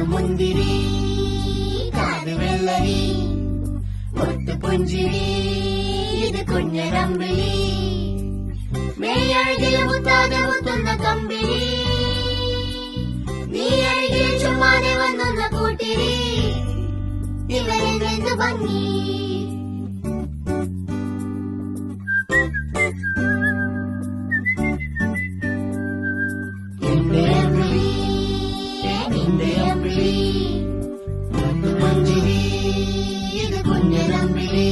മുന്തിരി കാത് വെള്ളരി ഒത്തു പുഞ്ചിരി ഇത് കുഞ്ഞരമ്പിളി മെയ്യഴകില് മുത്താതെ മുത്തുന്ന കമ്പിളി നീ അഴകിൽ ചുമ്മാതെ വന്നൊന്ന കൂട്ടിരി ഇവരെന്ത് ഭംഗി എന്റെ അമ്പിളി നിന്റെ അമ്പിളി ഒത്തു പുഞ്ചിരി ഇത് കുഞ്ഞരമ്പിളി